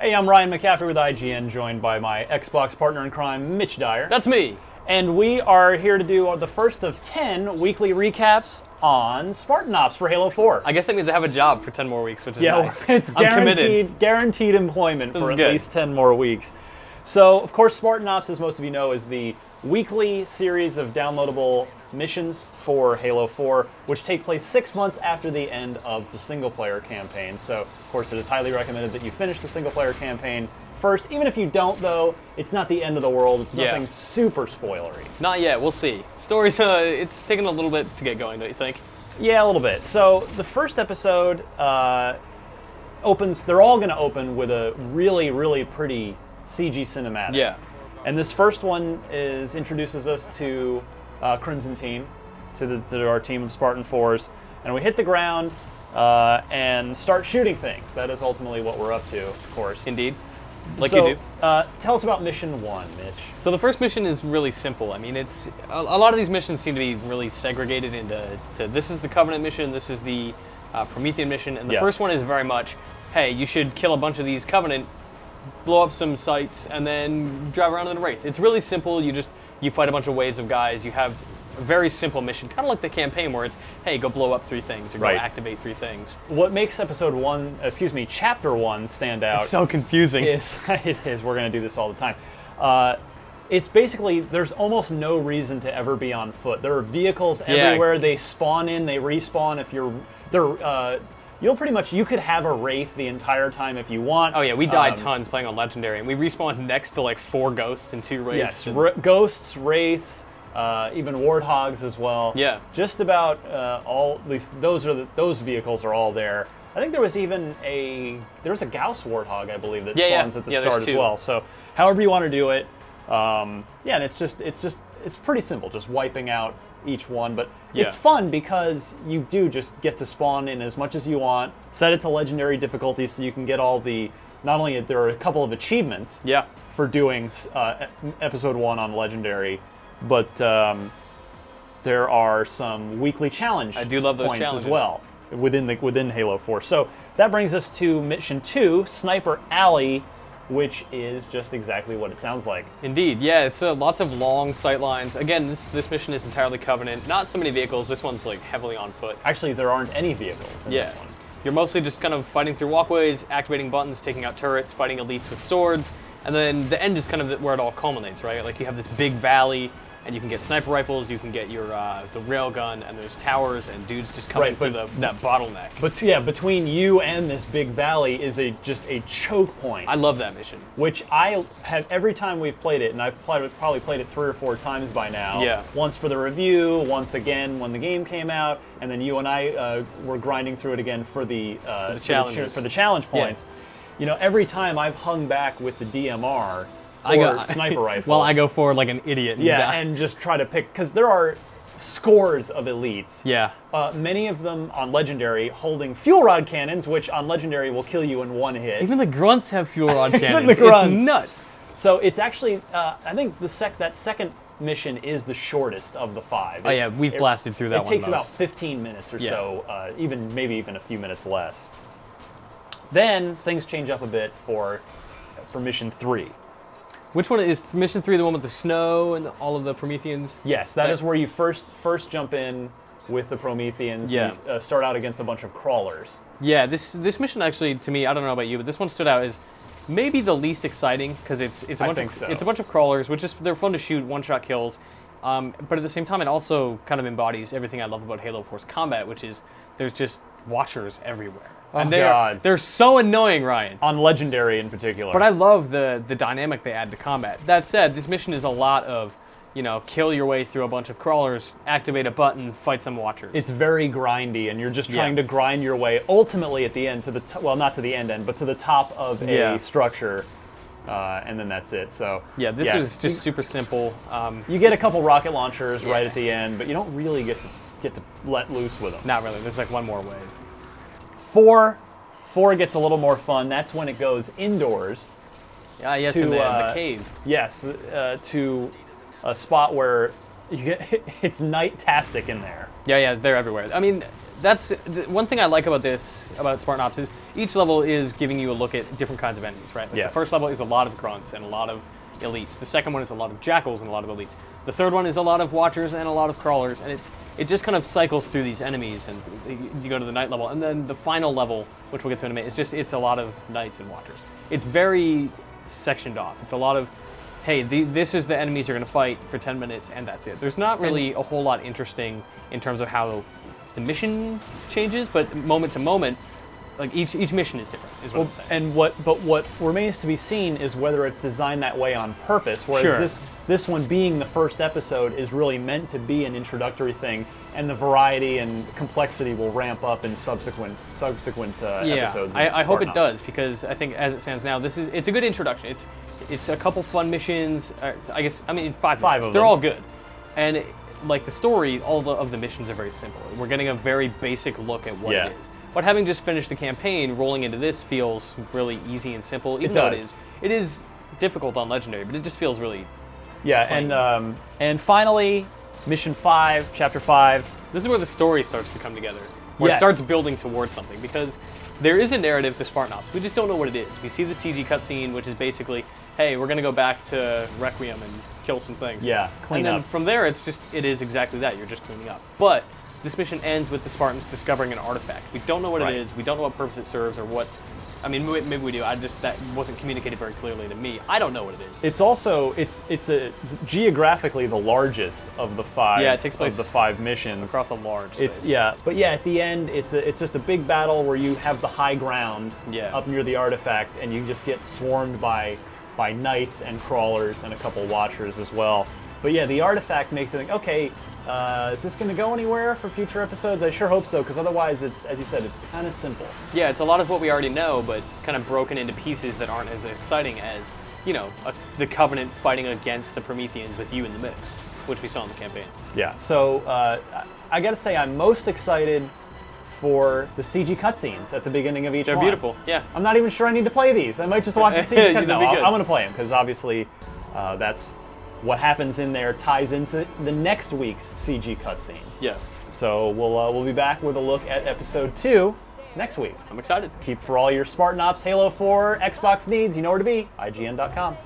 Hey, I'm Ryan McCaffrey with IGN, joined by my Xbox partner in crime, Mitch Dyer. That's me. And we are here to do the first of 10 weekly recaps on Spartan Ops for Halo 4. I guess that means I have a job for 10 more weeks, which is nice. It's I'm committed. guaranteed employment This for is at good. least 10 more weeks. So, of course, Spartan Ops, as most of you know, is the weekly series of downloadable missions for Halo 4, which take place 6 months after the end of the single-player campaign. So, of course, it is highly recommended that you finish the single-player campaign first. Even if you don't, though, it's not the end of the world. It's nothing super spoilery. Not yet. We'll see. Stories, it's taken a little bit to get going, don't you think? Yeah, a little bit. So the first episode opens, they're all going to open with a really, really pretty CG cinematic. Yeah. And this first one introduces us to Crimson Team, to our team of Spartan 4s. And we hit the ground and start shooting things. That is ultimately what we're up to, of course. Indeed. Like So, you do. Tell us about Mission 1, Mitch. So the first mission is really simple. I mean, it's a lot of these missions seem to be really segregated into this is the Covenant mission, this is the Promethean mission, and the Yes. first one is very much, hey, you should kill a bunch of these Covenant, blow up some sites, and then drive around in a Wraith. It's really simple. You fight a bunch of waves of guys. You have a very simple mission, kind of like the campaign where it's, hey, go blow up 3 things or go activate 3 things. What makes Chapter 1 stand out? It's so confusing. It is. We're going to do this all the time. It's basically, there's almost no reason to ever be on foot. There are vehicles everywhere. They spawn in, they respawn. If you could have a Wraith the entire time if you want. Oh yeah, we died tons playing on Legendary, and we respawned next to like 4 ghosts and 2 Wraiths. Yes, ghosts, Wraiths, even Warthogs as well. Yeah. Just about all, at least those vehicles are all there. I think there was even a Gauss Warthog, I believe, that spawns at the start as well. So however you want to do it, and it's pretty simple, just wiping out each one. But it's fun because you do just get to spawn in as much as you want. Set it to legendary difficulty so you can get all the. Not only there are a couple of achievements for doing episode 1 on legendary, but there are some weekly challenge. I do love those points challenges as well within Halo 4. So that brings us to Mission 2, Sniper Alley, which is just exactly what it sounds like. Indeed, yeah, it's lots of long sight lines. Again, this mission is entirely Covenant. Not so many vehicles. This one's like heavily on foot. Actually, there aren't any vehicles in this one. You're mostly just kind of fighting through walkways, activating buttons, taking out turrets, fighting elites with swords, and then the end is kind of where it all culminates, right? Like you have this big valley, and you can get sniper rifles, you can get your the railgun, and there's towers and dudes just coming through that bottleneck. But yeah, between you and this big valley is just a choke point. I love that mission. Which I have every time we've played it, and I've probably played it 3 or 4 times by now. Yeah. Once for the review, once again when the game came out, and then you and I were grinding through it again for the challenge points. Yeah. You know, every time I've hung back with the DMR. Sniper rifle. Well, I go forward like an idiot. And just try to pick, because there are scores of elites. Yeah. Many of them on Legendary holding fuel rod cannons, which on Legendary will kill you in 1 hit. Even the grunts have fuel rod cannons. Even the grunts. It's nuts. So it's actually, I think that second mission is the shortest of the 5. Oh yeah, we've blasted through that one. It takes about 15 minutes or so, maybe even a few minutes less. Then things change up a bit for Mission 3. Which one is Mission 3? The one with the snow and all of the Prometheans? Yes, that is where you first jump in with the Prometheans. Yeah. And start out against a bunch of crawlers. Yeah, this mission actually, to me, I don't know about you, but this one stood out as maybe the least exciting because it's a bunch of crawlers, which is they're fun to shoot, one-shot kills. But at the same time, it also kind of embodies everything I love about Halo 4's combat, which is there's just watchers everywhere. And they're so annoying, Ryan. On Legendary in particular. But I love the dynamic they add to combat. That said, this mission is a lot of, kill your way through a bunch of crawlers, activate a button, fight some watchers. It's very grindy, and you're just trying to grind your way ultimately at the end to not to the end, but to the top of a structure. And then that's it. So this is just super simple. You get a couple rocket launchers right at the end, but you don't really get to let loose with them. Not really. There's like one more wave. 4 gets a little more fun. That's when it goes indoors. Yes, in the cave. Yes, to a spot where it's night-tastic in there. Yeah, they're everywhere. I mean, that's one thing I like about Spartan Ops is each level is giving you a look at different kinds of enemies, right? Like yes. The first level is a lot of grunts and a lot of elites. The second one is a lot of jackals and a lot of elites. The third one is a lot of watchers and a lot of crawlers, and it just kind of cycles through these enemies, and you go to the night level, and then the final level, which we'll get to in a minute, it's a lot of knights and watchers. It's very sectioned off. It's a lot of, hey, this is the enemies you're going to fight for 10 minutes, and that's it. There's not really a whole lot interesting in terms of how the mission changes, but moment to moment, like each mission is different, is what I'm saying. And what remains to be seen is whether it's designed that way on purpose. Whereas this one being the first episode is really meant to be an introductory thing, and the variety and complexity will ramp up in subsequent episodes. I hope it does, because I think as it stands now, it's a good introduction. It's a couple fun missions. I guess 5 missions. They're all good, and like the story, all of the missions are very simple. We're getting a very basic look at what it is. But having just finished the campaign, rolling into this feels really easy and simple. Even though it is difficult on Legendary, but it just feels really plain. And finally, Mission 5, Chapter 5. This is where the story starts to come together, where it starts building towards something, because there is a narrative to Spartan Ops. We just don't know what it is. We see the CG cutscene, which is basically, hey, we're going to go back to Requiem and kill some things. Yeah, clean up. And then from there, it is exactly that. You're just cleaning up. But this mission ends with the Spartans discovering an artifact. We don't know what it is. We don't know what purpose it serves or what. I mean, maybe we do. That wasn't communicated very clearly to me. I don't know what it is. It's also it's geographically the largest of the 5. Yeah, it takes place of the 5 missions across a large space. But at the end, it's just a big battle where you have the high ground up near the artifact, and you just get swarmed by knights and crawlers and a couple watchers as well. But yeah, the artifact makes it think, okay. Is this going to go anywhere for future episodes? I sure hope so, because otherwise, it's, as you said, it's kind of simple. Yeah, it's a lot of what we already know, but kind of broken into pieces that aren't as exciting as, the Covenant fighting against the Prometheans with you in the mix, which we saw in the campaign. Yeah, so I got to say, I'm most excited for the CG cutscenes at the beginning of each one. They're beautiful, yeah. I'm not even sure I need to play these. I might just watch the CG cutscenes. No, I'm going to play them, because obviously that's... what happens in there ties into the next week's CG cutscene. Yeah. So we'll be back with a look at episode 2 next week. I'm excited. For all your Spartan Ops, Halo 4, Xbox needs, you know where to be, IGN.com.